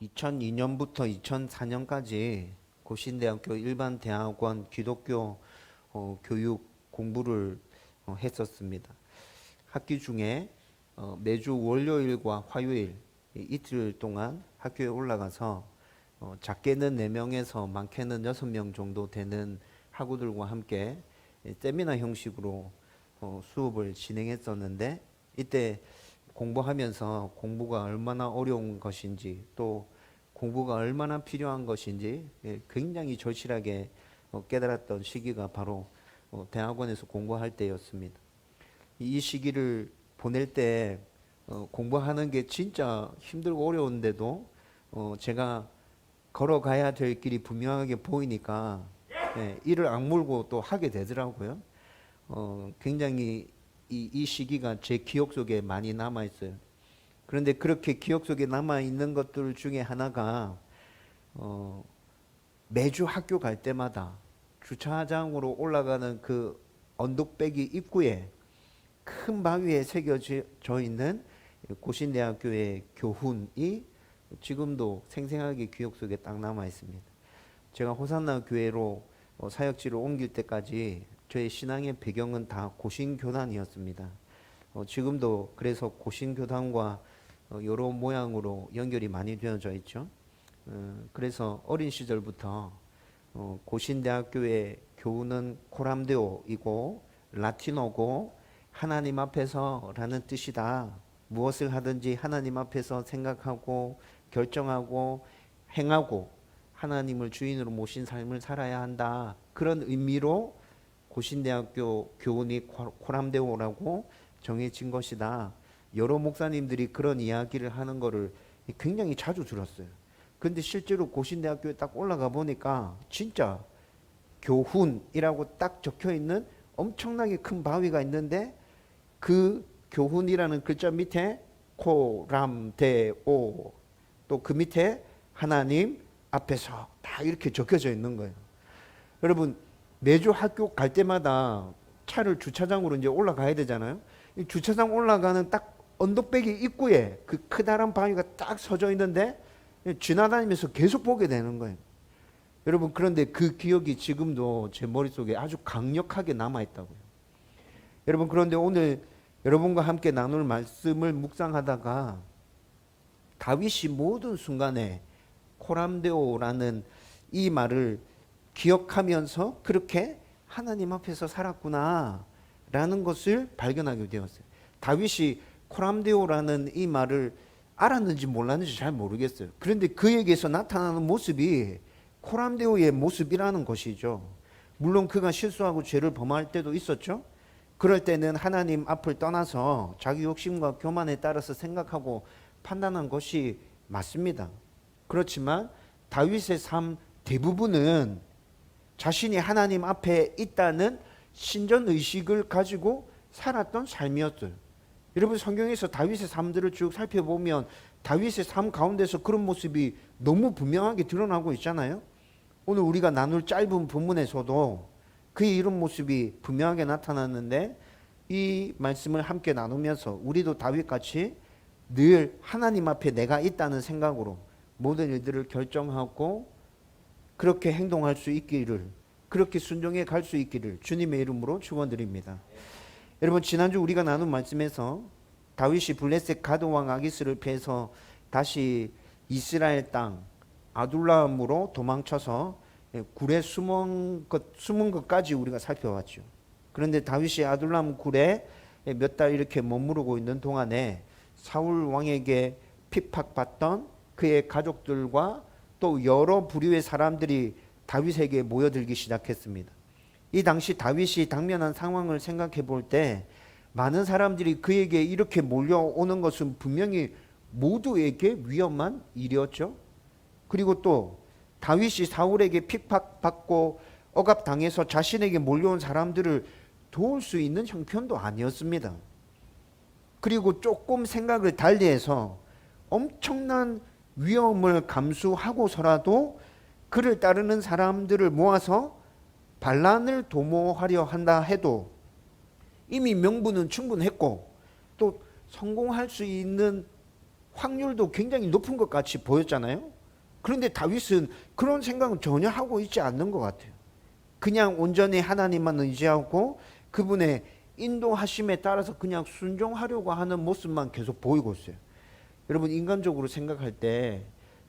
2002년부터 2004년까지 고신대학교 일반대학원 기독교 교육 공부를 했었습니다. 학기 중에 매주 월요일과 화요일 이틀 동안 학교에 올라가서 작게는 4명에서 많게는 6명 정도 되는 학우들과 함께 세미나 형식으로 수업을 진행했었는데, 이때 공부하면서 공부가 얼마나 어려운 것인지, 또 공부가 얼마나 필요한 것인지 굉장히 절실하게 깨달았던 시기가 바로 대학원에서 공부할 때였습니다. 이 시기를 보낼 때 공부하는 게 진짜 힘들고 어려운데도 제가 걸어가야 될 길이 분명하게 보이니까 이를 악물고 또 하게 되더라고요. 굉장히 이 시기가 제 기억 속에 많이 남아 있어요. 그런데 그렇게 기억 속에 남아 있는 것들 중에 하나가 매주 학교 갈 때마다 주차장으로 올라가는 그 언덕배기 입구에 큰 바위에 새겨져 있는 고신대학교의 교훈이 지금도 생생하게 기억 속에 딱 남아 있습니다. 제가 호산나 교회로 사역지를 옮길 때까지 저의 신앙의 배경은 다 고신교단이었습니다. 지금도 그래서 고신교단과 여러 모양으로 연결이 많이 되어져 있죠. 그래서 어린 시절부터 고신대학교의 교훈은 코람데오이고 라틴어고 하나님 앞에서 라는 뜻이다. 무엇을 하든지 하나님 앞에서 생각하고 결정하고 행하고 하나님을 주인으로 모신 삶을 살아야 한다. 그런 의미로 고신대학교 교훈이 코람데오라고 정해진 것이다. 여러 목사님들이 그런 이야기를 하는 거를 굉장히 자주 들었어요. 근데 실제로 고신대학교에 딱 올라가 보니까 진짜 교훈이라고 딱 적혀 있는 엄청나게 큰 바위가 있는데, 그 교훈이라는 글자 밑에 코람데오, 또 그 밑에 하나님 앞에서 다 이렇게 적혀져 있는 거예요. 여러분, 매주 학교 갈 때마다 차를 주차장으로 이제 올라가야 되잖아요. 이 주차장 올라가는 딱 언덕배기 입구에 그 크다란 바위가 딱 서져 있는데 지나다니면서 계속 보게 되는 거예요. 여러분, 그런데 그 기억이 지금도 제 머릿속에 아주 강력하게 남아있다고요. 여러분, 그런데 오늘 여러분과 함께 나눌 말씀을 묵상하다가 다윗이 모든 순간에 코람데오라는 이 말을 기억하면서 그렇게 하나님 앞에서 살았구나 라는 것을 발견하게 되었어요. 다윗이 코람데오라는 이 말을 알았는지 몰랐는지 잘 모르겠어요. 그런데 그에게서 나타나는 모습이 코람데오의 모습이라는 것이죠. 물론 그가 실수하고 죄를 범할 때도 있었죠. 그럴 때는 하나님 앞을 떠나서 자기 욕심과 교만에 따라서 생각하고 판단한 것이 맞습니다. 그렇지만 다윗의 삶 대부분은 자신이 하나님 앞에 있다는 신전의식을 가지고 살았던 삶이었어요. 여러분, 성경에서 다윗의 삶들을 쭉 살펴보면 다윗의 삶 가운데서 그런 모습이 너무 분명하게 드러나고 있잖아요. 오늘 우리가 나눌 짧은 본문에서도 그의 이런 모습이 분명하게 나타났는데, 이 말씀을 함께 나누면서 우리도 다윗같이 늘 하나님 앞에 내가 있다는 생각으로 모든 일들을 결정하고 그렇게 행동할 수 있기를, 그렇게 순종해 갈 수 있기를 주님의 이름으로 축원드립니다. 여러분, 지난주 우리가 나눈 말씀에서 다윗이 블레셋 가드 왕 아기스를 피해서 다시 이스라엘 땅 아둘람으로 도망쳐서 굴에 숨은 것까지 우리가 살펴봤죠. 그런데 다윗이 아둘람 굴에 몇 달 이렇게 머무르고 있는 동안에 사울 왕에게 핍박받던 그의 가족들과 또 여러 부류의 사람들이 다윗에게 모여들기 시작했습니다. 이 당시 다윗이 당면한 상황을 생각해 볼 때 많은 사람들이 그에게 이렇게 몰려오는 것은 분명히 모두에게 위험한 일이었죠. 그리고 또 다윗이 사울에게 핍박받고 억압당해서 자신에게 몰려온 사람들을 도울 수 있는 형편도 아니었습니다. 그리고 조금 생각을 달리해서 엄청난 위험을 감수하고서라도 그를 따르는 사람들을 모아서 반란을 도모하려 한다 해도 이미 명분은 충분했고 또 성공할 수 있는 확률도 굉장히 높은 것 같이 보였잖아요. 그런데 다윗은 그런 생각은 전혀 하고 있지 않는 것 같아요. 그냥 온전히 하나님만 의지하고 그분의 인도하심에 따라서 그냥 순종하려고 하는 모습만 계속 보이고 있어요. 여러분, 인간적으로 생각할 때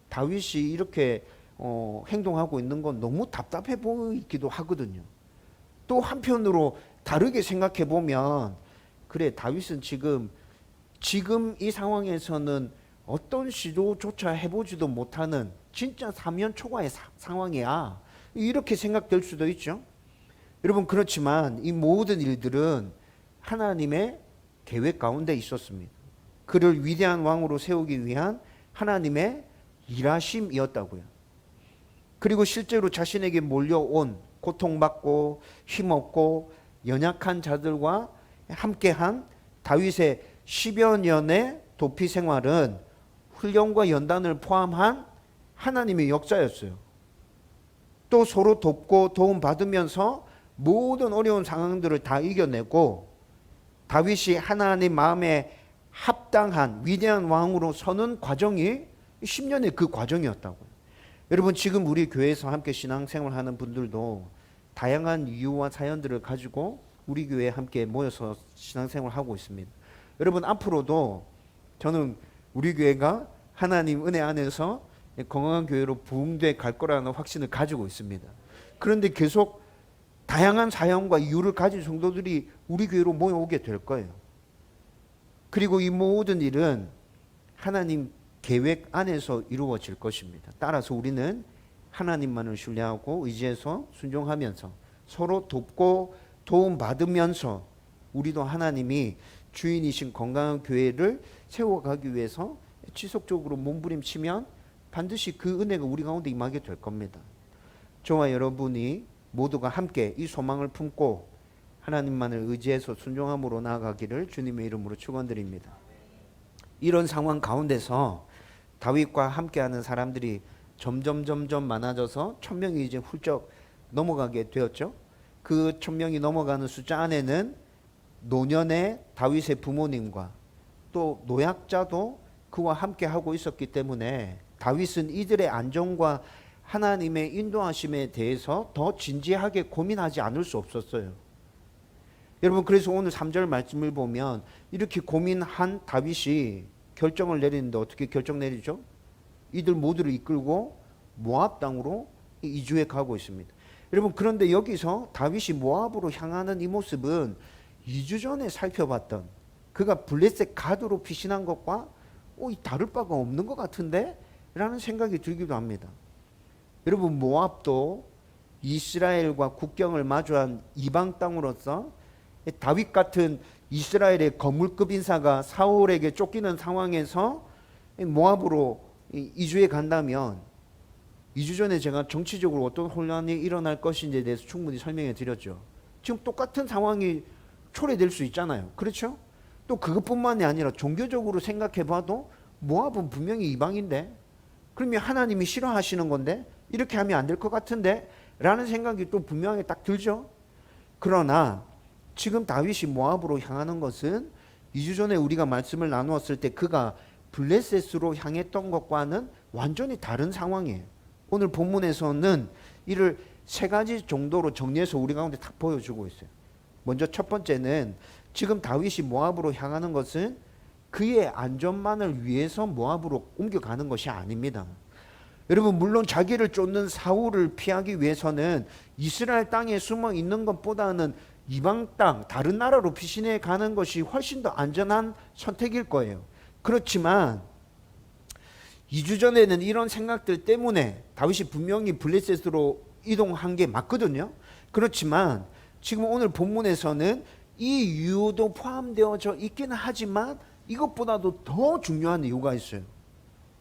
다윗이 이렇게 행동하고 있는 건 너무 답답해 보이기도 하거든요. 또 한편으로 다르게 생각해 보면, 그래, 다윗은 지금 이 상황에서는 어떤 시도조차 해보지도 못하는 진짜 사면 초과의 상황이야, 이렇게 생각될 수도 있죠. 여러분, 그렇지만 이 모든 일들은 하나님의 계획 가운데 있었습니다. 그를 위대한 왕으로 세우기 위한 하나님의 일하심이었다고요. 그리고 실제로 자신에게 몰려온 고통받고 힘없고 연약한 자들과 함께한 다윗의 10여 년의 도피 생활은 훈련과 연단을 포함한 하나님의 역사였어요. 또 서로 돕고 도움받으면서 모든 어려운 상황들을 다 이겨내고 다윗이 하나님 마음에 합당한 위대한 왕으로 서는 과정이 10년의 그 과정이었다고요. 여러분, 지금 우리 교회에서 함께 신앙생활하는 분들도 다양한 이유와 사연들을 가지고 우리 교회에 함께 모여서 신앙생활하고 있습니다. 여러분, 앞으로도 저는 우리 교회가 하나님 은혜 안에서 건강한 교회로 부흥돼 갈 거라는 확신을 가지고 있습니다. 그런데 계속 다양한 사연과 이유를 가진 성도들이 우리 교회로 모여오게 될 거예요. 그리고 이 모든 일은 하나님 계획 안에서 이루어질 것입니다. 따라서 우리는 하나님만을 신뢰하고 의지해서 순종하면서 서로 돕고 도움받으면서 우리도 하나님이 주인이신 건강한 교회를 세워가기 위해서 지속적으로 몸부림치면 반드시 그 은혜가 우리 가운데 임하게 될 겁니다. 저와 여러분이 모두가 함께 이 소망을 품고 하나님만을 의지해서 순종함으로 나아가기를 주님의 이름으로 축원드립니다. 이런 상황 가운데서 다윗과 함께하는 사람들이 점점 많아져서 1000명이 이제 훌쩍 넘어가게 되었죠. 그 1000명이 넘어가는 숫자 안에는 노년의 다윗의 부모님과 또 노약자도 그와 함께 하고 있었기 때문에 다윗은 이들의 안전과 하나님의 인도하심에 대해서 더 진지하게 고민하지 않을 수 없었어요. 여러분, 그래서 오늘 3절 말씀을 보면 이렇게 고민한 다윗이 결정을 내리는데 어떻게 결정 내리죠? 이들 모두를 이끌고 모압 땅으로 이주해 가고 있습니다. 여러분, 그런데 여기서 다윗이 모압으로 향하는 이 모습은 2주 전에 살펴봤던 그가 블레셋 가드로 피신한 것과 다를 바가 없는 것 같은데? 라는 생각이 들기도 합니다. 여러분, 모압도 이스라엘과 국경을 마주한 이방 땅으로서 다윗 같은 이스라엘의 거물급 인사가 사울에게 쫓기는 상황에서 모압으로 이주해 간다면 2주 전에 제가 정치적으로 어떤 혼란이 일어날 것인지에 대해서 충분히 설명해 드렸죠. 지금 똑같은 상황이 초래될 수 있잖아요. 그렇죠? 또 그것뿐만이 아니라 종교적으로 생각해 봐도 모압은 분명히 이방인데, 그러면 하나님이 싫어하시는 건데 이렇게 하면 안 될 것 같은데 라는 생각이 또 분명히 딱 들죠. 그러나 지금 다윗이 모압으로 향하는 것은 2주 전에 우리가 말씀을 나누었을 때 그가 블레셋으로 향했던 것과는 완전히 다른 상황이에요. 오늘 본문에서는 이를 3가지 정도로 정리해서 우리 가운데 딱 보여주고 있어요. 먼저 첫 번째는 지금 다윗이 모압으로 향하는 것은 그의 안전만을 위해서 모압으로 옮겨가는 것이 아닙니다. 여러분, 물론 자기를 쫓는 사울을 피하기 위해서는 이스라엘 땅에 숨어 있는 것보다는 이방 땅, 다른 나라로 피신해 가는 것이 훨씬 더 안전한 선택일 거예요. 그렇지만 2주 전에는 이런 생각들 때문에 다윗이 분명히 블레셋으로 이동한 게 맞거든요. 그렇지만 지금 오늘 본문에서는 이 이유도 포함되어져 있기는 하지만 이것보다도 더 중요한 이유가 있어요.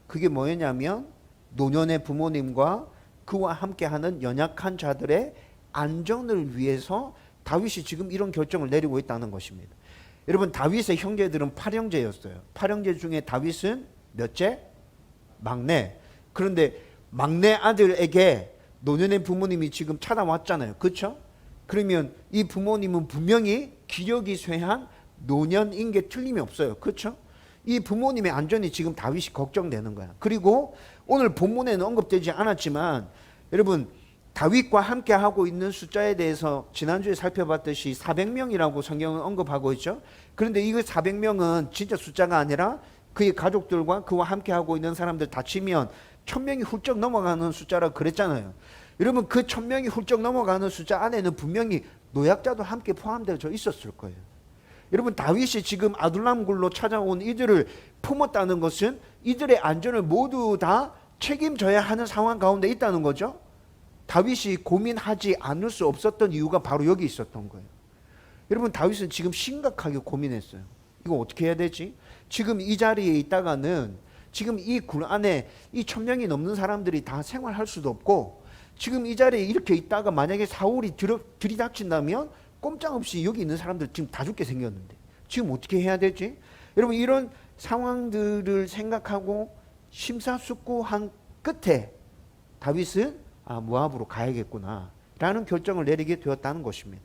그게 뭐였냐면 노년의 부모님과 그와 함께하는 연약한 자들의 안전을 위해서 다윗이 지금 이런 결정을 내리고 있다는 것입니다. 여러분, 다윗의 형제들은 8형제였어요. 8형제 중에 다윗은 몇째? 막내. 그런데 막내 아들에게 노년의 부모님이 지금 찾아왔잖아요. 그렇죠? 그러면 이 부모님은 분명히 기력이 쇠한 노년인 게 틀림이 없어요. 그렇죠? 이 부모님의 안전이 지금 다윗이 걱정되는 거야. 그리고 오늘 본문에는 언급되지 않았지만 여러분 다윗과 함께 하고 있는 숫자에 대해서 지난주에 살펴봤듯이 400명이라고 성경은 언급하고 있죠. 그런데 이 400명은 진짜 숫자가 아니라 그의 가족들과 그와 함께 하고 있는 사람들 다 치면 1000명이 훌쩍 넘어가는 숫자라고 그랬잖아요. 여러분 그 1000명이 훌쩍 넘어가는 숫자 안에는 분명히 노약자도 함께 포함되어 있었을 거예요. 여러분 다윗이 지금 아둘람 굴로 찾아온 이들을 품었다는 것은 이들의 안전을 모두 다 책임져야 하는 상황 가운데 있다는 거죠. 다윗이 고민하지 않을 수 없었던 이유가 바로 여기 있었던 거예요. 여러분 다윗은 지금 심각하게 고민했어요. 이거 어떻게 해야 되지? 지금 이 자리에 있다가는 지금 이 굴 안에 이 1000명이 넘는 사람들이 다 생활할 수도 없고 지금 이 자리에 이렇게 있다가 만약에 사울이 들이닥친다면 꼼짝없이 여기 있는 사람들 지금 다 죽게 생겼는데 지금 어떻게 해야 되지? 여러분 이런 상황들을 생각하고 심사숙고한 끝에 다윗은 모압으로 가야겠구나 라는 결정을 내리게 되었다는 것입니다.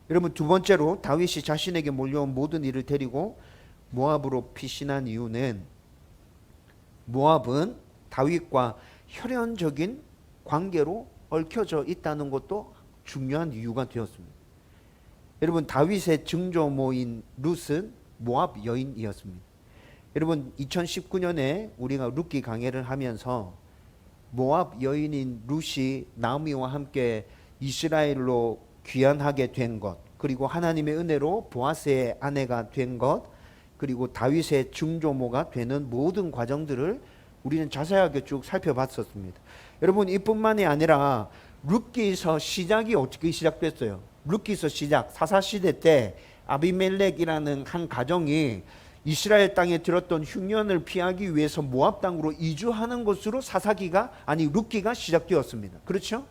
여러분 두 번째로 다윗이 자신에게 몰려온 모든 일을 데리고 모압으로 피신한 이유는 모압은 다윗과 혈연적인 관계로 얽혀져 있다는 것도 중요한 이유가 되었습니다. 여러분 다윗의 증조모인 룻은 모압 여인이었습니다. 여러분 2019년에 우리가 룻기 강해를 하면서 모압 여인인 룻이 나오미와 함께 이스라엘로 귀환하게 된 것, 그리고 하나님의 은혜로 보아스의 아내가 된 것, 그리고 다윗의 증조모가 되는 모든 과정들을 우리는 자세하게 쭉 살펴봤었습니다. 여러분 이뿐만이 아니라 룻기서 시작이 어떻게 시작됐어요? 룻기서 시작, 사사시대 때 아비멜렉이라는 한 가정이 이스라엘 땅에 들었던 흉년을 피하기 위해서 모압 땅으로 이주하는 것으로 룻기가 시작되었습니다. 그렇죠?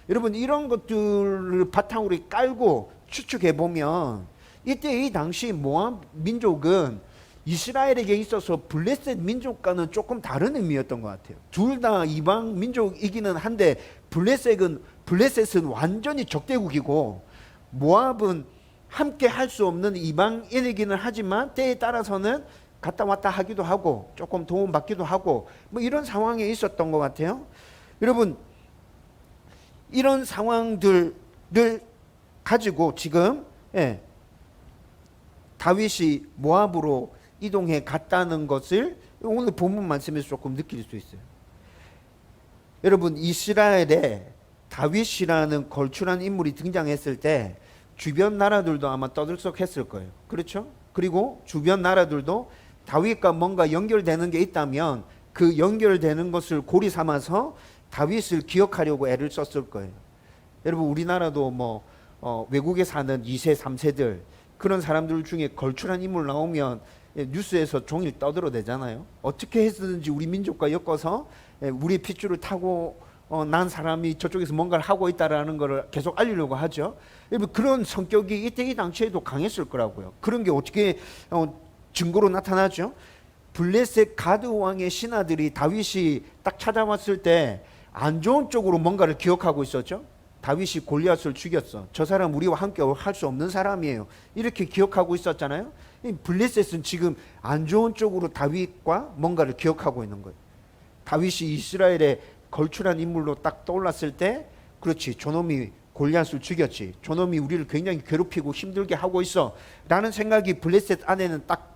여러분 이런 것들을 바탕으로 깔고 추측해 보면 이때 이 당시 모압 민족은 이스라엘에게 있어서 블레셋 민족과는 조금 다른 의미였던 것 같아요. 둘 다 이방 민족이기는 한데 블레셋은 완전히 적대국이고 모압은 함께 할 수 없는 이방인이기는 하지만 때에 따라서는 갔다 왔다 하기도 하고 조금 도움받기도 하고 뭐 이런 상황에 있었던 것 같아요. 여러분 이런 상황들을 가지고 지금 다윗이 모압으로 이동해 갔다는 것을 오늘 본문 말씀에서 조금 느낄 수 있어요. 여러분 이스라엘에 다윗이라는 걸출한 인물이 등장했을 때 주변 나라들도 아마 떠들썩했을 거예요. 그렇죠? 그리고 주변 나라들도 다윗과 뭔가 연결되는 게 있다면 그 연결되는 것을 고리 삼아서 다윗을 기억하려고 애를 썼을 거예요. 여러분 우리나라도 외국에 사는 2세, 3세들 그런 사람들 중에 걸출한 인물 나오면 뉴스에서 종일 떠들어대잖아요. 어떻게 해서든지 우리 민족과 엮어서 우리 핏줄을 타고 난 사람이 저쪽에서 뭔가를 하고 있다라는 것을 계속 알리려고 하죠. 그런 성격이 이때 이 당시에도 강했을 거라고요. 그런 게 어떻게 증거로 나타나죠? 블레셋 가드 왕의 신하들이 다윗이 딱 찾아왔을 때 안 좋은 쪽으로 뭔가를 기억하고 있었죠. 다윗이 골리앗을 죽였어. 저 사람 우리와 함께 할 수 없는 사람이에요. 이렇게 기억하고 있었잖아요. 블레셋은 지금 안 좋은 쪽으로 다윗과 뭔가를 기억하고 있는 거예요. 다윗이 이스라엘의 걸출한 인물로 딱 떠올랐을 때 그렇지 저놈이 골리앗을 죽였지 저놈이 우리를 굉장히 괴롭히고 힘들게 하고 있어 라는 생각이 블레셋 안에는 딱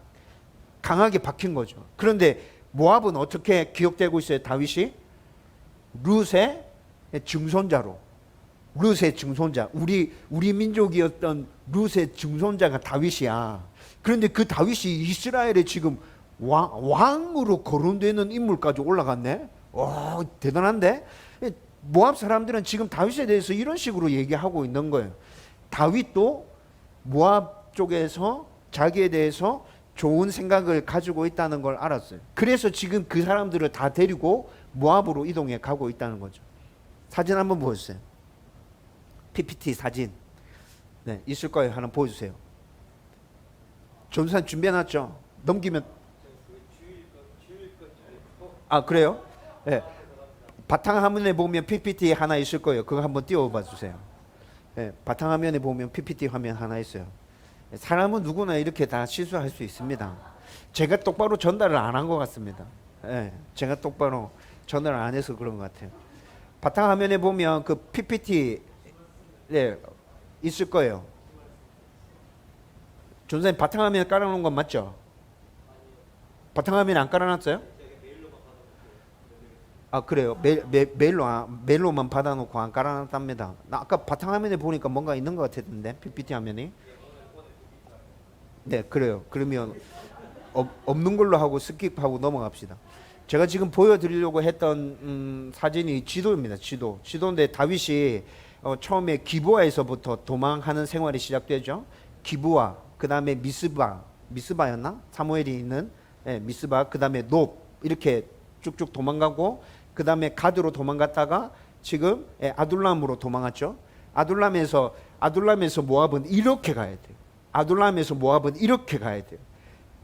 강하게 박힌 거죠. 그런데 모압은 어떻게 기억되고 있어요? 다윗이 룻의 증손자로 룻의 증손자 우리 민족이었던 룻의 증손자가 다윗이야. 그런데 그 다윗이 이스라엘에 지금 왕으로 거론되는 인물까지 올라갔네. 와 대단한데? 모압 사람들은 지금 다윗에 대해서 이런 식으로 얘기하고 있는 거예요. 다윗도 모압 쪽에서 자기에 대해서 좋은 생각을 가지고 있다는 걸 알았어요. 그래서 지금 그 사람들을 다 데리고 모압으로 이동해 가고 있다는 거죠. 사진 한번 보여주세요. PPT 사진 있을 거예요. 하나 보여주세요. 전산 준비해놨죠? 넘기면 그래요? 네. 바탕화면에 보면 PPT 하나 있을 거예요. 그거 한번 띄워봐 주세요. 네. 바탕화면에 보면 PPT 화면 하나 있어요. 사람은 누구나 이렇게 다 실수할 수 있습니다. 제가 똑바로 전달을 안 한 것 같습니다. 예, 제가 똑바로 전달을 안 해서 그런 것 같아요. 바탕화면에 보면 그 PPT 네, 있을 거예요. 전사님 바탕화면에 깔아놓은 건 맞죠? 바탕화면에 안 깔아놨어요? 아 그래요? 메일로만 받아놓고 안 깔아놨답니다. 나 아까 바탕화면에 보니까 뭔가 있는 것 같았는데 PPT 화면이. 네 그래요. 그러면 없는 걸로 하고 스킵하고 넘어갑시다. 제가 지금 보여드리려고 했던 사진이 지도입니다. 지도인데 다윗이 처음에 기브아에서부터 도망하는 생활이 시작되죠. 기브아, 그 다음에 미스바였나? 사무엘이 있는 미스바, 그 다음에 높 이렇게 쭉쭉 도망가고 그 다음에 가드로 도망갔다가 지금 아둘람으로 도망갔죠. 아둘람에서 모압은 이렇게 가야 돼요. 아둘람에서 모압은 이렇게 가야 돼요.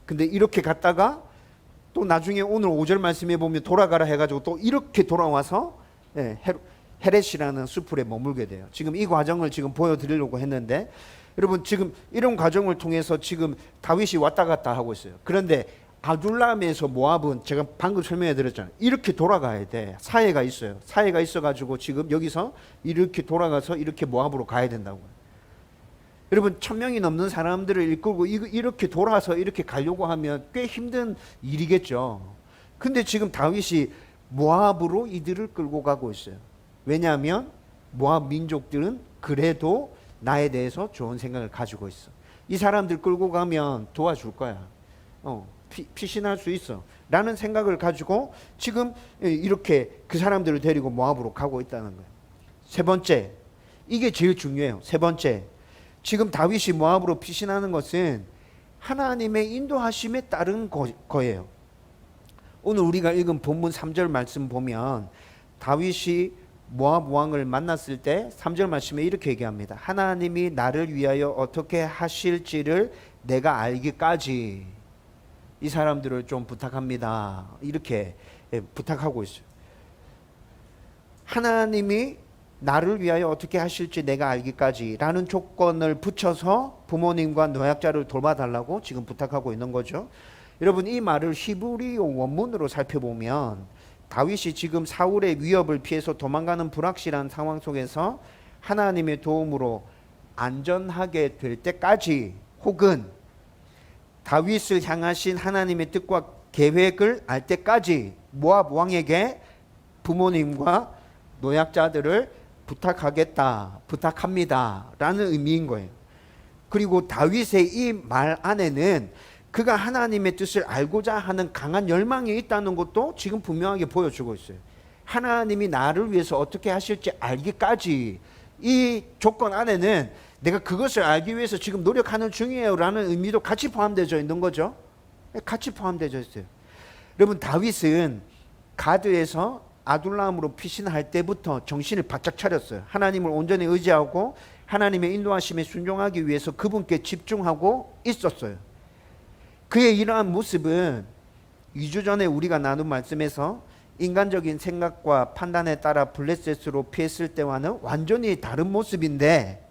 근데 이렇게 갔다가 또 나중에 오늘 5절 말씀해 보면 돌아가라 해가지고 또 이렇게 돌아와서 헤렛이라는 수풀에 머물게 돼요. 지금 이 과정을 지금 보여드리려고 했는데 여러분 지금 이런 과정을 통해서 지금 다윗이 왔다 갔다 하고 있어요. 그런데 아둘람에서 모압은 제가 방금 설명해 드렸잖아요. 이렇게 돌아가야 돼. 사해가 있어요. 사해가 있어가지고 지금 여기서 이렇게 돌아가서 이렇게 모압으로 가야 된다고요. 여러분 1000명이 넘는 사람들을 이끌고 이렇게 돌아서 이렇게 가려고 하면 꽤 힘든 일이겠죠. 근데 지금 다윗이 모압으로 이들을 끌고 가고 있어요. 왜냐하면 모압 민족들은 그래도 나에 대해서 좋은 생각을 가지고 있어. 이 사람들 끌고 가면 도와줄 거야. 피신할 수 있어 라는 생각을 가지고 지금 이렇게 그 사람들을 데리고 모압으로 가고 있다는 거예요. 세 번째, 이게 제일 중요해요. 세 번째, 지금 다윗이 모압으로 피신하는 것은 하나님의 인도하심에 따른 거예요. 오늘 우리가 읽은 본문 3절 말씀 보면 다윗이 모압 왕을 만났을 때 3절 말씀에 이렇게 얘기합니다. 하나님이 나를 위하여 어떻게 하실지를 내가 알기까지 이 사람들을 좀 부탁합니다. 이렇게 부탁하고 있어요. 하나님이 나를 위하여 어떻게 하실지 내가 알기까지 라는 조건을 붙여서 부모님과 노약자를 돌봐달라고 지금 부탁하고 있는 거죠. 여러분 이 말을 히브리어 원문으로 살펴보면 다윗이 지금 사울의 위협을 피해서 도망가는 불확실한 상황 속에서 하나님의 도움으로 안전하게 될 때까지 혹은 다윗을 향하신 하나님의 뜻과 계획을 알 때까지 모압 왕에게 부모님과 노약자들을 부탁합니다 라는 의미인 거예요. 그리고 다윗의 이 말 안에는 그가 하나님의 뜻을 알고자 하는 강한 열망이 있다는 것도 지금 분명하게 보여주고 있어요. 하나님이 나를 위해서 어떻게 하실지 알기까지 이 조건 안에는 내가 그것을 알기 위해서 지금 노력하는 중이에요 라는 의미도 같이 포함되어 있는 거죠. 같이 포함되어 있어요. 여러분 다윗은 가드에서 아둘람으로 피신할 때부터 정신을 바짝 차렸어요. 하나님을 온전히 의지하고 하나님의 인도하심에 순종하기 위해서 그분께 집중하고 있었어요. 그의 이러한 모습은 2주 전에 우리가 나눈 말씀에서 인간적인 생각과 판단에 따라 블레셋으로 피했을 때와는 완전히 다른 모습인데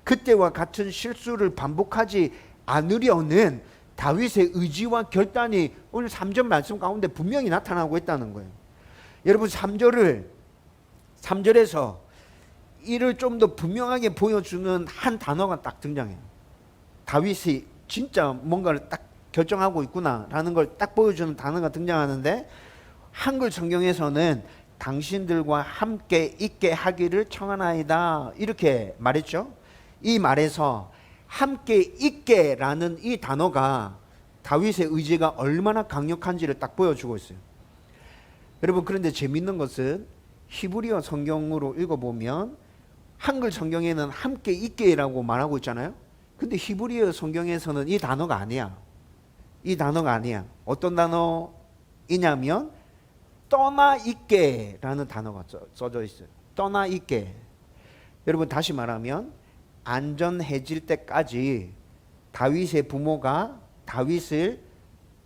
그때와 같은 실수를 반복하지 않으려는 다윗의 의지와 결단이 오늘 3절 말씀 가운데 분명히 나타나고 있다는 거예요. 여러분 3절에서 이를 좀 더 분명하게 보여주는 한 단어가 딱 등장해요. 다윗이 진짜 뭔가를 딱 결정하고 있구나라는 걸 딱 보여주는 단어가 등장하는데 한글 성경에서는 당신들과 함께 있게 하기를 청하나이다 이렇게 말했죠. 이 말에서 함께 있게라는 이 단어가 다윗의 의지가 얼마나 강력한지를 딱 보여주고 있어요. 여러분 그런데 재밌는 것은 히브리어 성경으로 읽어보면 한글 성경에는 함께 있게라고 말하고 있잖아요. 근데 히브리어 성경에서는 이 단어가 아니야. 이 단어가 아니야. 어떤 단어이냐면 떠나 있게라는 단어가 써져 있어요. 떠나 있게. 여러분 다시 말하면 안전해질 때까지 다윗의 부모가 다윗을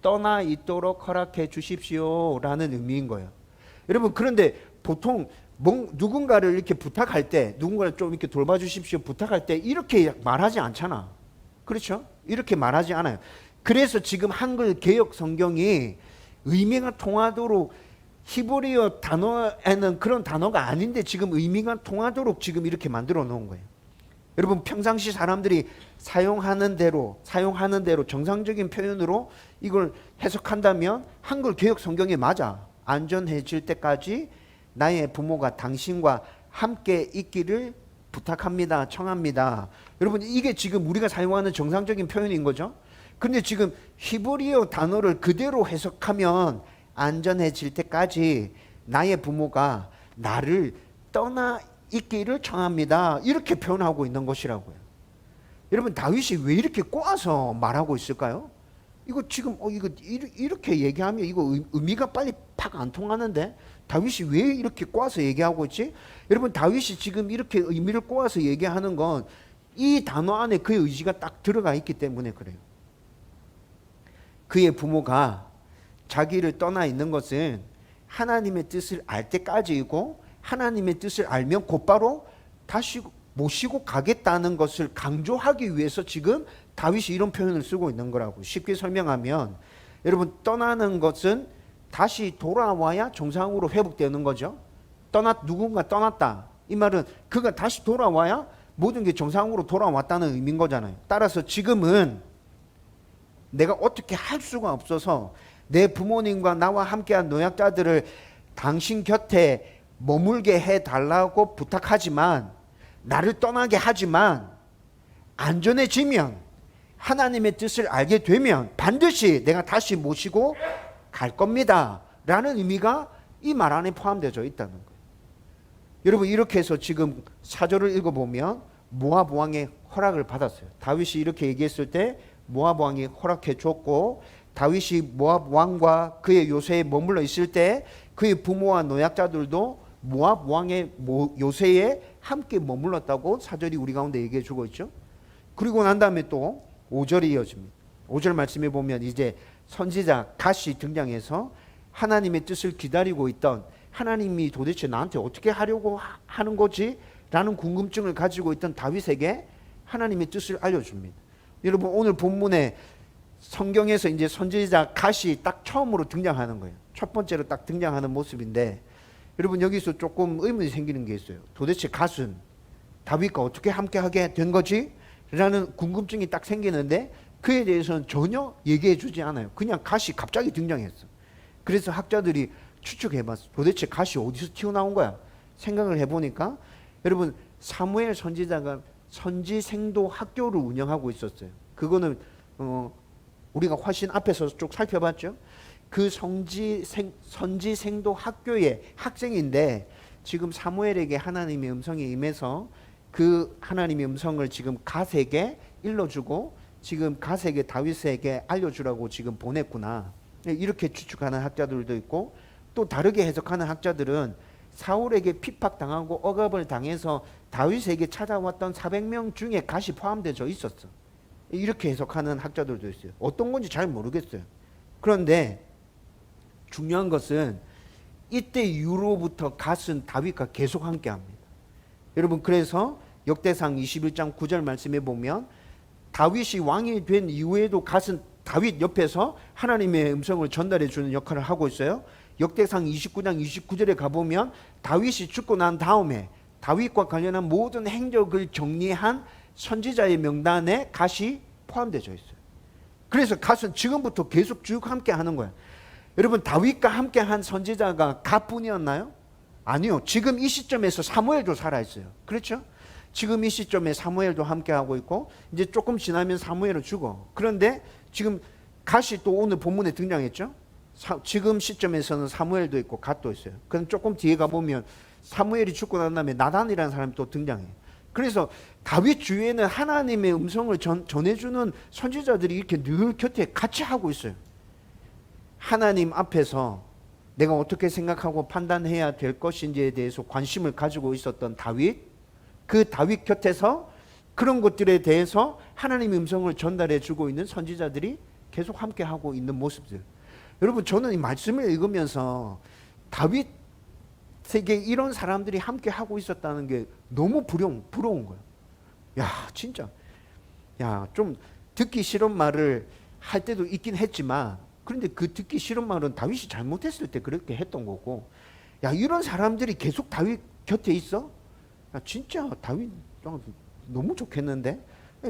떠나 있도록 허락해 주십시오 라는 의미인 거예요. 여러분 그런데 보통 누군가를 이렇게 부탁할 때 누군가를 좀 이렇게 돌봐 주십시오 부탁할 때 이렇게 말하지 않잖아. 그렇죠? 이렇게 말하지 않아요. 그래서 지금 한글 개역 성경이 의미가 통하도록 히브리어 단어에는 그런 단어가 아닌데 지금 의미가 통하도록 지금 이렇게 만들어 놓은 거예요. 여러분 평상시 사람들이 사용하는 대로 정상적인 표현으로 이걸 해석한다면 한글 개역 성경에 맞아. 안전해질 때까지 나의 부모가 당신과 함께 있기를 부탁합니다. 청합니다. 여러분 이게 지금 우리가 사용하는 정상적인 표현인 거죠. 근데 지금 히브리어 단어를 그대로 해석하면 안전해질 때까지 나의 부모가 나를 떠나 있기를 청합니다. 이렇게 표현하고 있는 것이라고요. 여러분 다윗이 왜 이렇게 꼬아서 말하고 있을까요? 이거 지금 이거 이렇게 얘기하면 이거 의미가 빨리 팍 안 통하는데 다윗이 왜 이렇게 꼬아서 얘기하고 있지? 여러분 다윗이 지금 이렇게 의미를 꼬아서 얘기하는 건 이 단어 안에 그의 의지가 딱 들어가 있기 때문에 그래요. 그의 부모가 자기를 떠나 있는 것은 하나님의 뜻을 알 때까지이고 하나님의 뜻을 알면 곧바로 다시 모시고 가겠다는 것을 강조하기 위해서 지금 다윗이 이런 표현을 쓰고 있는 거라고. 쉽게 설명하면 여러분 떠나는 것은 다시 돌아와야 정상으로 회복되는 거죠. 누군가 떠났다. 이 말은 그가 다시 돌아와야 모든 게 정상으로 돌아왔다는 의미인 거잖아요. 따라서 지금은 내가 어떻게 할 수가 없어서 내 부모님과 나와 함께한 노약자들을 당신 곁에 머물게 해달라고 부탁하지만 나를 떠나게 하지만 안전해지면 하나님의 뜻을 알게 되면 반드시 내가 다시 모시고 갈 겁니다 라는 의미가 이 말 안에 포함되어 있다는 거예요. 여러분 이렇게 해서 지금 4절을 읽어보면 모압 왕의 허락을 받았어요. 다윗이 이렇게 얘기했을 때 모압 왕이 허락해 줬고 다윗이 모압 왕과 그의 요새에 머물러 있을 때 그의 부모와 노약자들도 모압 왕의 요새에 함께 머물렀다고 4절이 우리 가운데 얘기해 주고 있죠. 그리고 난 다음에 또 5절이 이어집니다. 5절 말씀해 보면 이제 선지자 갓이 등장해서 하나님의 뜻을 기다리고 있던, 하나님이 도대체 나한테 어떻게 하려고 하는 거지? 라는 궁금증을 가지고 있던 다윗에게 하나님의 뜻을 알려줍니다. 여러분 오늘 본문에 성경에서 이제 선지자 갓이 딱 처음으로 등장하는 거예요. 첫 번째로 딱 등장하는 모습인데 여러분 여기서 조금 의문이 생기는 게 있어요. 도대체 갓은 다윗과 어떻게 함께하게 된 거지? 라는 궁금증이 딱 생기는데 그에 대해서는 전혀 얘기해 주지 않아요. 그냥 갓이 갑자기 등장했어. 그래서 학자들이 추측해봤어. 도대체 갓이 어디서 튀어나온 거야? 생각을 해보니까 여러분 사무엘 선지자가 선지생도 학교를 운영하고 있었어요. 그거는 우리가 훨씬 앞에서 쭉 살펴봤죠. 그 선지생도 학교의 학생인데 지금 사무엘에게 하나님의 음성이 임해서 그 하나님의 음성을 지금 갓에게 일러주고 지금 갓에게 다윗에게 알려주라고 지금 보냈구나. 이렇게 추측하는 학자들도 있고 또 다르게 해석하는 학자들은 사울에게 핍박당하고 억압을 당해서 다윗에게 찾아왔던 400명 중에 갓이 포함되어 있었어. 이렇게 해석하는 학자들도 있어요. 어떤 건지 잘 모르겠어요. 그런데 중요한 것은 이때 이후로부터 갓은 다윗과 계속 함께합니다. 여러분 그래서 역대상 21장 9절 말씀해 보면 다윗이 왕이 된 이후에도 갓은 다윗 옆에서 하나님의 음성을 전달해 주는 역할을 하고 있어요. 역대상 29장 29절에 가보면 다윗이 죽고 난 다음에 다윗과 관련한 모든 행적을 정리한 선지자의 명단에 갓이 포함되어 있어요. 그래서 갓은 지금부터 계속 쭉 함께 하는 거예요. 여러분 다윗과 함께 한 선지자가 갓뿐이었나요? 아니요. 지금 이 시점에서 사무엘도 살아있어요. 그렇죠? 지금 이 시점에 사무엘도 함께 하고 있고 이제 조금 지나면 사무엘은 죽어. 그런데 지금 갓이 또 오늘 본문에 등장했죠? 지금 시점에서는 사무엘도 있고 갓도 있어요. 그럼 조금 뒤에 가보면 사무엘이 죽고 난 다음에 나단이라는 사람이 또 등장해요. 그래서 다윗 주위에는 하나님의 음성을 전해주는 선지자들이 이렇게 늘 곁에 같이 하고 있어요. 하나님 앞에서 내가 어떻게 생각하고 판단해야 될 것인지에 대해서 관심을 가지고 있었던 다윗, 그 다윗 곁에서 그런 것들에 대해서 하나님의 음성을 전달해 주고 있는 선지자들이 계속 함께 하고 있는 모습들. 여러분 저는 이 말씀을 읽으면서 다윗에게 이런 사람들이 함께 하고 있었다는 게 너무 부러운 거예요. 야 진짜 좀 듣기 싫은 말을 할 때도 있긴 했지만, 그런데 그 듣기 싫은 말은 다윗이 잘못했을 때 그렇게 했던 거고, 야, 이런 사람들이 계속 다윗 곁에 있어? 야, 진짜 다윗 너무 좋겠는데?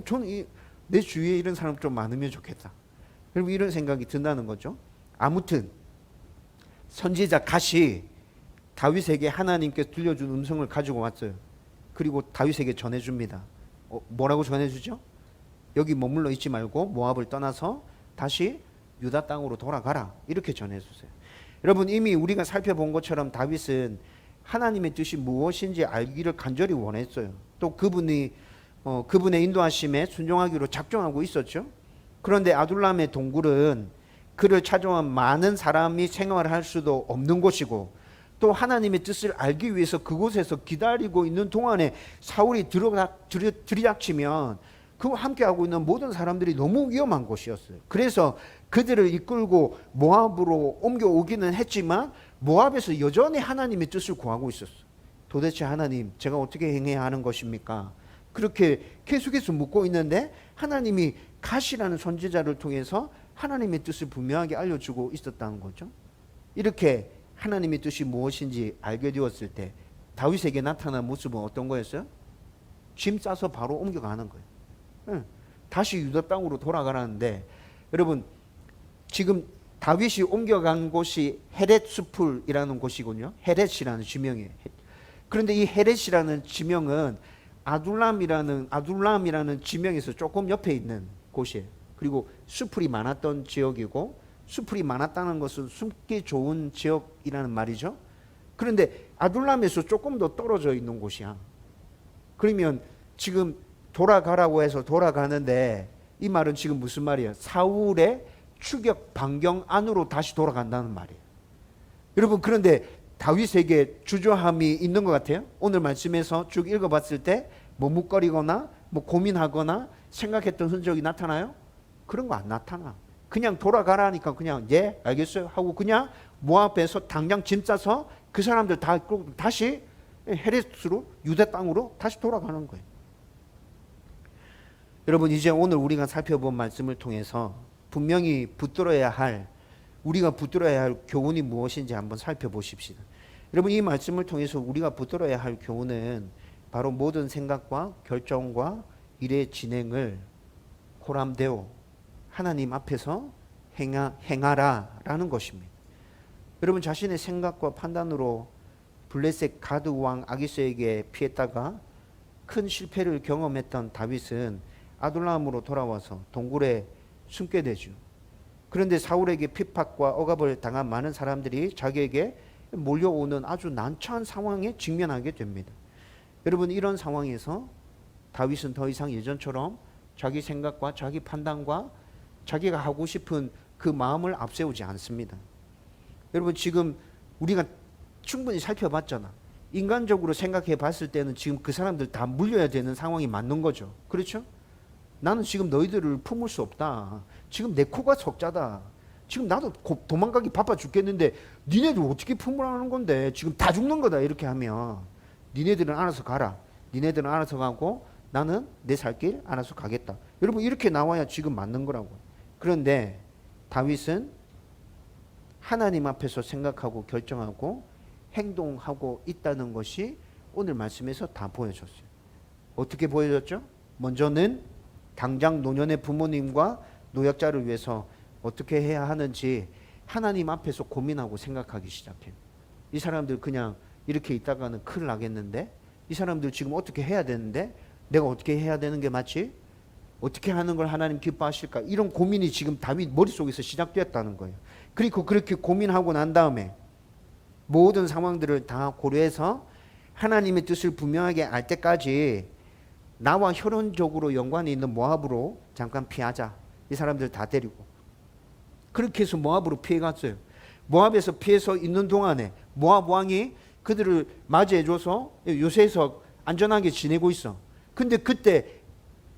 저는 내 주위에 이런 사람 좀 많으면 좋겠다. 여러분, 이런 생각이 든다는 거죠. 아무튼 선지자 갓이 다윗에게 하나님께서 들려준 음성을 가지고 왔어요. 그리고 다윗에게 전해줍니다. 뭐라고 전해주죠? 여기 머물러 있지 말고 모압을 떠나서 다시 유다 땅으로 돌아가라, 이렇게 전해주세요. 여러분, 이미 우리가 살펴본 것처럼 다윗은 하나님의 뜻이 무엇인지 알기를 간절히 원했어요. 또 그분의 인도하심에 순종하기로 작정하고 있었죠. 그런데 아둘람의 동굴은 그를 찾아온 많은 사람이 생활할 수도 없는 곳이고, 또 하나님의 뜻을 알기 위해서 그곳에서 기다리고 있는 동안에 사울이 들이닥치면 그와 함께하고 있는 모든 사람들이 너무 위험한 곳이었어요. 그래서 그들을 이끌고 모압으로 옮겨오기는 했지만 모압에서 여전히 하나님의 뜻을 구하고 있었어요. 도대체 하나님, 제가 어떻게 행해야 하는 것입니까? 그렇게 계속해서 묻고 있는데 하나님이 갓이라는 선지자를 통해서 하나님의 뜻을 분명하게 알려주고 있었다는 거죠. 이렇게 하나님의 뜻이 무엇인지 알게 되었을 때 다윗에게 나타난 모습은 어떤 거였어요? 짐 싸서 바로 옮겨가는 거예요. 다시 유다 땅으로 돌아가라는데, 여러분, 지금 다윗이 옮겨간 곳이 헤렛 수풀이라는 곳이군요. 헤렛이라는 지명이에요. 그런데 이 헤렛이라는 지명은 아둘람이라는 지명에서 조금 옆에 있는 곳이에요. 그리고 수풀이 많았던 지역이고, 수풀이 많았다는 것은 숨기 좋은 지역이라는 말이죠. 그런데 아둘람에서 조금 더 떨어져 있는 곳이야. 그러면 지금 돌아가라고 해서 돌아가는데, 이 말은 지금 무슨 말이에요? 사울의 추격 반경 안으로 다시 돌아간다는 말이에요. 여러분, 그런데 다윗에게 주저함이 있는 것 같아요. 오늘 말씀에서 쭉 읽어봤을 때 머뭇거리거나 고민하거나 생각했던 흔적이 나타나요? 그런 거 안 나타나. 그냥 돌아가라니까 그냥 예 알겠어요 하고 그냥 모압에서 당장 짐 싸서 그 사람들 다 다시 헤레스로 유다 땅으로 다시 돌아가는 거예요. 여러분, 이제 오늘 우리가 살펴본 말씀을 통해서 분명히 우리가 붙들어야 할 교훈이 무엇인지 한번 살펴보십시다. 여러분, 이 말씀을 통해서 우리가 붙들어야 할 교훈은 바로 모든 생각과 결정과 일의 진행을 호람되오 하나님 앞에서 행하라라는 것입니다. 여러분, 자신의 생각과 판단으로 블레셋 가드 왕 아기스에게 피했다가 큰 실패를 경험했던 다윗은 아둘람으로 돌아와서 동굴에 숨게 되죠. 그런데 사울에게 핍박과 억압을 당한 많은 사람들이 자기에게 몰려오는 아주 난처한 상황에 직면하게 됩니다. 여러분, 이런 상황에서 다윗은 더 이상 예전처럼 자기 생각과 자기 판단과 자기가 하고 싶은 그 마음을 앞세우지 않습니다. 여러분, 지금 우리가 충분히 살펴봤잖아. 인간적으로 생각해 봤을 때는 지금 그 사람들 다 물려야 되는 상황이 맞는 거죠. 그렇죠? 나는 지금 너희들을 품을 수 없다. 지금 내 코가 석자다. 지금 나도 도망가기 바빠 죽겠는데 니네들 어떻게 품으라는 건데 지금 다 죽는 거다. 이렇게 하면 니네들은 알아서 가라. 니네들은 알아서 가고 나는 내 살 길 알아서 가겠다. 여러분, 이렇게 나와야 지금 맞는 거라고. 그런데 다윗은 하나님 앞에서 생각하고 결정하고 행동하고 있다는 것이 오늘 말씀에서 다 보여줬어요. 어떻게 보여줬죠? 먼저는 당장 노년의 부모님과 노약자를 위해서 어떻게 해야 하는지 하나님 앞에서 고민하고 생각하기 시작해요. 이 사람들 그냥 이렇게 있다가는 큰일 나겠는데, 이 사람들 지금 어떻게 해야 되는데, 내가 어떻게 해야 되는 게 맞지? 어떻게 하는 걸 하나님 기뻐하실까? 이런 고민이 지금 다윗 머릿속에서 시작되었다는 거예요. 그리고 그렇게 고민하고 난 다음에 모든 상황들을 다 고려해서 하나님의 뜻을 분명하게 알 때까지 나와 혈연적으로 연관이 있는 모압으로 잠깐 피하자. 이 사람들 다 데리고. 그렇게 해서 모압으로 피해갔어요. 모압에서 피해서 있는 동안에 모압 왕이 그들을 맞이해줘서 요새에서 안전하게 지내고 있어. 근데 그때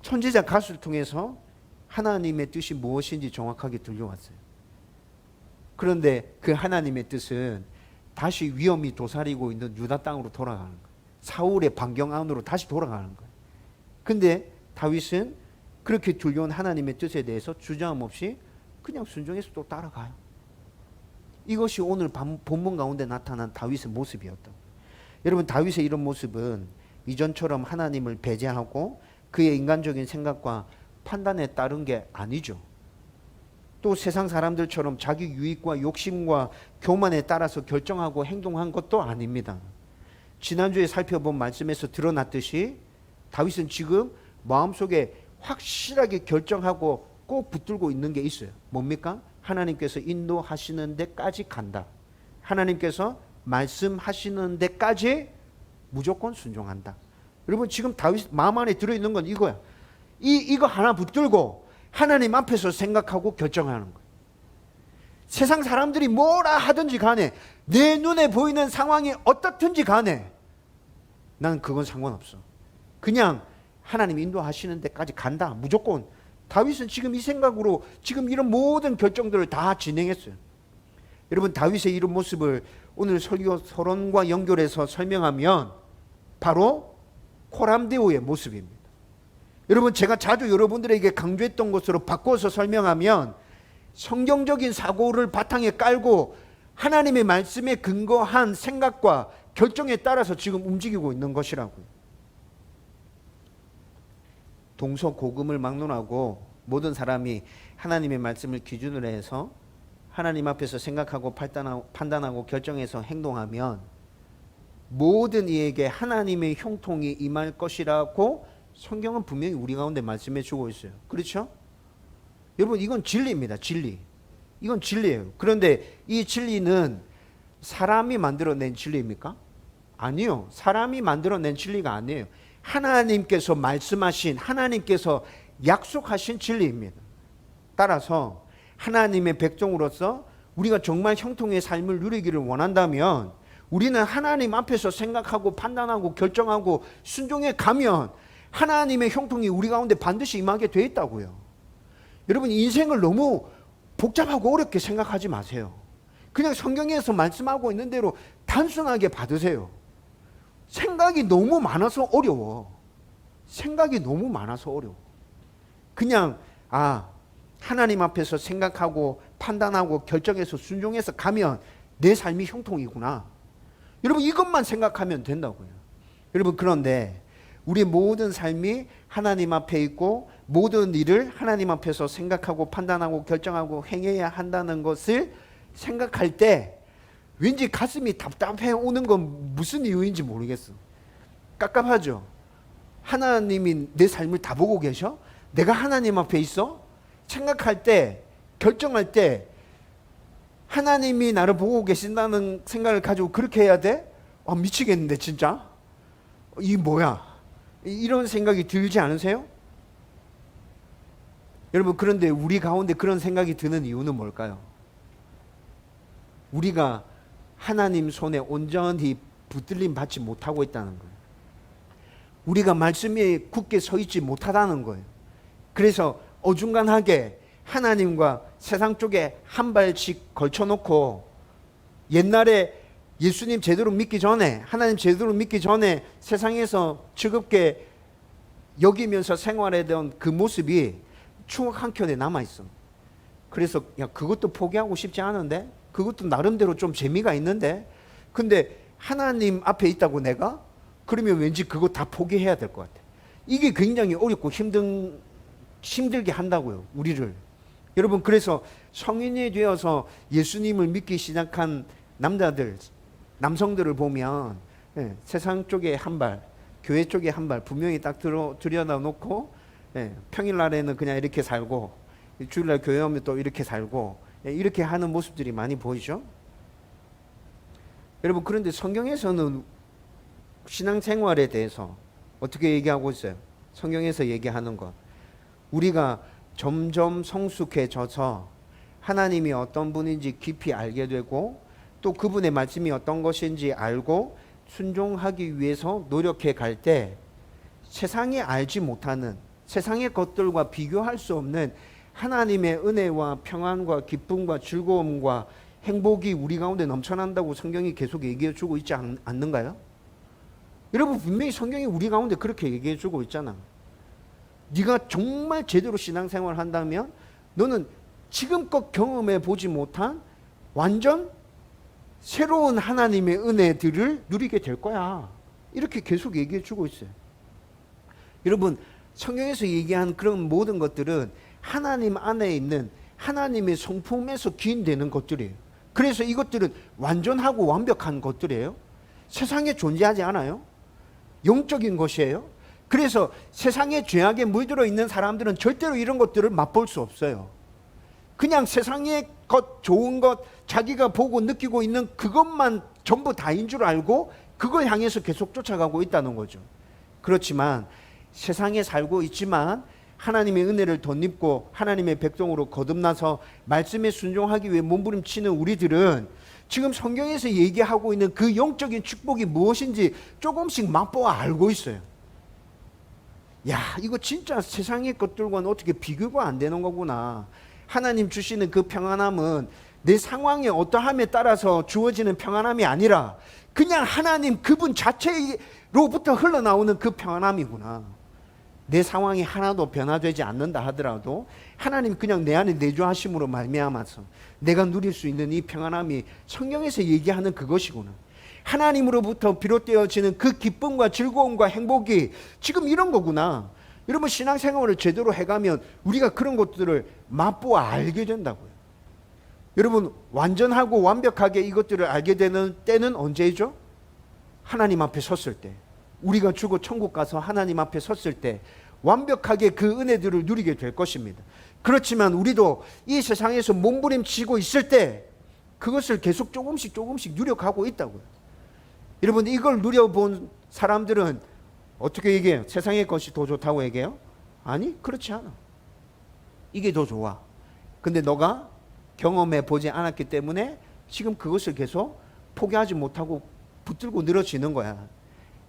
선지자 갓을 통해서 하나님의 뜻이 무엇인지 정확하게 들려왔어요. 그런데 그 하나님의 뜻은 다시 위험이 도사리고 있는 유다 땅으로 돌아가는 거예요. 사울의 반경 안으로 다시 돌아가는 거예요. 근데 다윗은 그렇게 들려온 하나님의 뜻에 대해서 주저함 없이 그냥 순종해서 또 따라가요. 이것이 오늘 본문 가운데 나타난 다윗의 모습이었다. 여러분, 다윗의 이런 모습은 이전처럼 하나님을 배제하고 그의 인간적인 생각과 판단에 따른 게 아니죠. 또 세상 사람들처럼 자기 유익과 욕심과 교만에 따라서 결정하고 행동한 것도 아닙니다. 지난주에 살펴본 말씀에서 드러났듯이 다윗은 지금 마음속에 확실하게 결정하고 꼭 붙들고 있는 게 있어요. 뭡니까? 하나님께서 인도하시는 데까지 간다. 하나님께서 말씀하시는 데까지 무조건 순종한다. 여러분, 지금 다윗 마음 안에 들어있는 건 이거야. 이거 하나 붙들고 하나님 앞에서 생각하고 결정하는 거예요. 세상 사람들이 뭐라 하든지 간에, 내 눈에 보이는 상황이 어떻든지 간에 난 그건 상관없어. 그냥 하나님 인도하시는 데까지 간다. 무조건. 다윗은 지금 이 생각으로 지금 이런 모든 결정들을 다 진행했어요. 여러분, 다윗의 이런 모습을 오늘 설교 서론과 연결해서 설명하면 바로 코람데오의 모습입니다. 여러분, 제가 자주 여러분들에게 강조했던 것으로 바꿔서 설명하면 성경적인 사고를 바탕에 깔고 하나님의 말씀에 근거한 생각과 결정에 따라서 지금 움직이고 있는 것이라고요. 동서고금을 막론하고 모든 사람이 하나님의 말씀을 기준으로 해서 하나님 앞에서 생각하고 판단하고 결정해서 행동하면 모든 이에게 하나님의 형통이 임할 것이라고 성경은 분명히 우리 가운데 말씀해 주고 있어요. 그렇죠? 여러분, 이건 진리입니다. 진리. 이건 진리예요. 그런데 이 진리는 사람이 만들어낸 진리입니까? 아니요. 사람이 만들어낸 진리가 아니에요. 하나님께서 말씀하신, 하나님께서 약속하신 진리입니다. 따라서 하나님의 백성으로서 우리가 정말 형통의 삶을 누리기를 원한다면 우리는 하나님 앞에서 생각하고 판단하고 결정하고 순종해 가면 하나님의 형통이 우리 가운데 반드시 임하게 돼 있다고요. 여러분, 인생을 너무 복잡하고 어렵게 생각하지 마세요. 그냥 성경에서 말씀하고 있는 대로 단순하게 받으세요. 생각이 너무 많아서 어려워. 생각이 너무 많아서 어려워. 그냥 하나님 앞에서 생각하고 판단하고 결정해서 순종해서 가면 내 삶이 형통이구나. 여러분, 이것만 생각하면 된다고요. 여러분, 그런데 우리 모든 삶이 하나님 앞에 있고 모든 일을 하나님 앞에서 생각하고 판단하고 결정하고 행해야 한다는 것을 생각할 때 왠지 가슴이 답답해 오는 건 무슨 이유인지 모르겠어. 깝깝하죠? 하나님이 내 삶을 다 보고 계셔? 내가 하나님 앞에 있어? 생각할 때, 결정할 때 하나님이 나를 보고 계신다는 생각을 가지고 그렇게 해야 돼? 미치겠는데 진짜? 이게 뭐야? 이런 생각이 들지 않으세요? 여러분, 그런데 우리 가운데 그런 생각이 드는 이유는 뭘까요? 우리가 하나님 손에 온전히 붙들림 받지 못하고 있다는 거예요. 우리가 말씀에 굳게 서 있지 못하다는 거예요. 그래서 어중간하게 하나님과 세상 쪽에 한 발씩 걸쳐놓고 옛날에 예수님 제대로 믿기 전에, 하나님 제대로 믿기 전에 세상에서 즐겁게 여기면서 생활하던 그 모습이 추억 한켠에 남아있어. 그래서 그것도 포기하고 싶지 않은데, 그것도 나름대로 좀 재미가 있는데, 근데 하나님 앞에 있다고 내가? 그러면 왠지 그거 다 포기해야 될 것 같아. 이게 굉장히 어렵고 힘들게 한다고요, 우리를. 여러분, 그래서 성인이 되어서 예수님을 믿기 시작한 남성들을 보면 세상 쪽에 한 발, 교회 쪽에 한 발 분명히 딱 들여다 놓고 평일날에는 그냥 이렇게 살고 주일날 교회 오면 또 이렇게 살고 이렇게 하는 모습들이 많이 보이죠. 여러분, 그런데 성경에서는 신앙생활에 대해서 어떻게 얘기하고 있어요? 성경에서 얘기하는 것, 우리가 점점 성숙해져서 하나님이 어떤 분인지 깊이 알게 되고 또 그분의 말씀이 어떤 것인지 알고 순종하기 위해서 노력해 갈 때 세상이 알지 못하는, 세상의 것들과 비교할 수 없는 하나님의 은혜와 평안과 기쁨과 즐거움과 행복이 우리 가운데 넘쳐난다고 성경이 계속 얘기해 주고 있지 않는가요? 여러분, 분명히 성경이 우리 가운데 그렇게 얘기해 주고 있잖아. 네가 정말 제대로 신앙생활을 한다면 너는 지금껏 경험해 보지 못한 완전 새로운 하나님의 은혜들을 누리게 될 거야. 이렇게 계속 얘기해 주고 있어요. 여러분, 성경에서 얘기한 그런 모든 것들은 하나님 안에 있는 하나님의 성품에서 기인되는 것들이에요. 그래서 이것들은 완전하고 완벽한 것들이에요. 세상에 존재하지 않아요. 영적인 것이에요. 그래서 세상에 죄악에 물들어 있는 사람들은 절대로 이런 것들을 맛볼 수 없어요. 그냥 세상의 것, 좋은 것, 자기가 보고 느끼고 있는 그것만 전부 다인 줄 알고 그걸 향해서 계속 쫓아가고 있다는 거죠. 그렇지만 세상에 살고 있지만 하나님의 은혜를 덧입고 하나님의 백성으로 거듭나서 말씀에 순종하기 위해 몸부림치는 우리들은 지금 성경에서 얘기하고 있는 그 영적인 축복이 무엇인지 조금씩 맛보아 알고 있어요. 야, 이거 진짜 세상의 것들과는 어떻게 비교가 안 되는 거구나. 하나님 주시는 그 평안함은 내 상황의 어떠함에 따라서 주어지는 평안함이 아니라 그냥 하나님 그분 자체로부터 흘러나오는 그 평안함이구나. 내 상황이 하나도 변화되지 않는다 하더라도 하나님 그냥 내 안에 내주하심으로 말미암아서 내가 누릴 수 있는 이 평안함이 성경에서 얘기하는 그것이구나. 하나님으로부터 비롯되어지는 그 기쁨과 즐거움과 행복이 지금 이런 거구나. 여러분, 신앙생활을 제대로 해가면 우리가 그런 것들을 맛보아 알게 된다고요. 여러분, 완전하고 완벽하게 이것들을 알게 되는 때는 언제죠? 하나님 앞에 섰을 때. 우리가 죽어 천국 가서 하나님 앞에 섰을 때 완벽하게 그 은혜들을 누리게 될 것입니다. 그렇지만 우리도 이 세상에서 몸부림치고 있을 때 그것을 계속 조금씩 누려가고 있다고요. 여러분, 이걸 누려본 사람들은 어떻게 얘기해요? 세상의 것이 더 좋다고 얘기해요? 아니, 그렇지 않아. 이게 더 좋아. 근데 너가 경험해 보지 않았기 때문에 지금 그것을 계속 포기하지 못하고 붙들고 늘어지는 거야.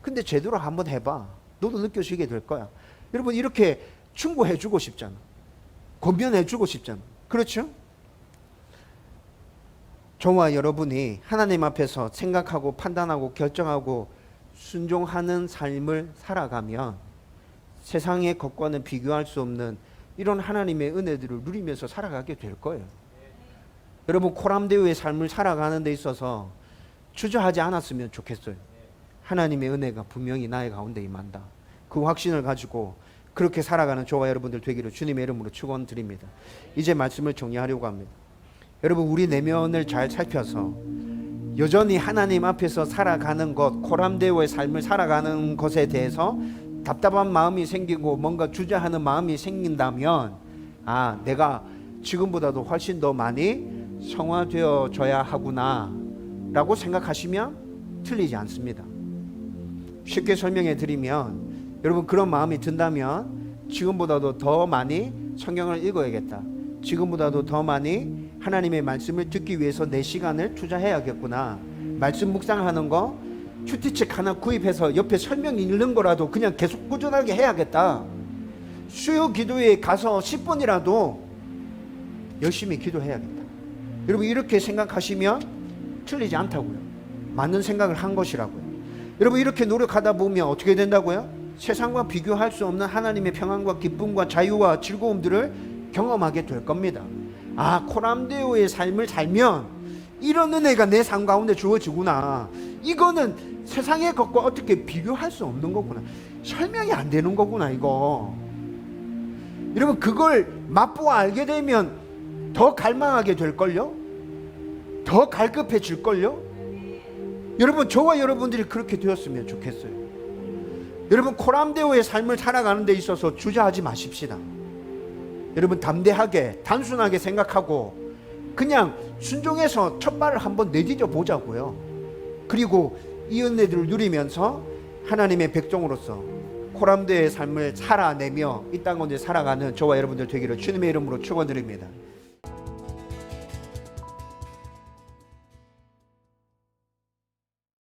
근데 제대로 한번 해봐. 너도 느껴지게 될 거야. 여러분, 이렇게 충고해 주고 싶잖아. 권면해 주고 싶잖아. 그렇죠? 저와 여러분이 하나님 앞에서 생각하고 판단하고 결정하고 순종하는 삶을 살아가면 세상의 것과는 비교할 수 없는 이런 하나님의 은혜들을 누리면서 살아가게 될 거예요. 여러분, 코람데오의 삶을 살아가는 데 있어서 주저하지 않았으면 좋겠어요. 하나님의 은혜가 분명히 나의 가운데 임한다. 그 확신을 가지고 그렇게 살아가는 저와 여러분들 되기를 주님의 이름으로 축원드립니다. 이제 말씀을 정리하려고 합니다. 여러분, 우리 내면을 잘 살펴서 여전히 하나님 앞에서 살아가는 것, 코람데오의 삶을 살아가는 것에 대해서 답답한 마음이 생기고 뭔가 주저하는 마음이 생긴다면 내가 지금보다도 훨씬 더 많이 성화되어져야 하구나 라고 생각하시면 틀리지 않습니다. 쉽게 설명해 드리면 여러분, 그런 마음이 든다면 지금보다도 더 많이 성경을 읽어야겠다. 지금보다도 더 많이 하나님의 말씀을 듣기 위해서 내 시간을 투자해야겠구나. 말씀 묵상하는 거 큐티책 하나 구입해서 옆에 설명 읽는 거라도 그냥 계속 꾸준하게 해야겠다. 수요 기도에 가서 10분이라도 열심히 기도해야겠다. 여러분, 이렇게 생각하시면 틀리지 않다고요. 맞는 생각을 한 것이라고요. 여러분, 이렇게 노력하다 보면 어떻게 된다고요? 세상과 비교할 수 없는 하나님의 평안과 기쁨과 자유와 즐거움들을 경험하게 될 겁니다. 코람데오의 삶을 살면 이런 은혜가 내 삶 가운데 주어지구나. 이거는 세상의 것과 어떻게 비교할 수 없는 거구나. 설명이 안 되는 거구나, 이거. 여러분, 그걸 맛보아 알게 되면 더 갈망하게 될걸요? 더 갈급해질걸요? 여러분, 저와 여러분들이 그렇게 되었으면 좋겠어요. 여러분, 코람데오의 삶을 살아가는 데 있어서 주저하지 마십시다. 여러분, 담대하게 단순하게 생각하고 그냥 순종해서 첫 발을 한번 내디뎌 보자고요. 그리고 이 은혜들을 누리면서 하나님의 백성으로서 코람데오의 삶을 살아내며 이 땅 가운데 살아가는 저와 여러분들 되기를 주님의 이름으로 축원드립니다.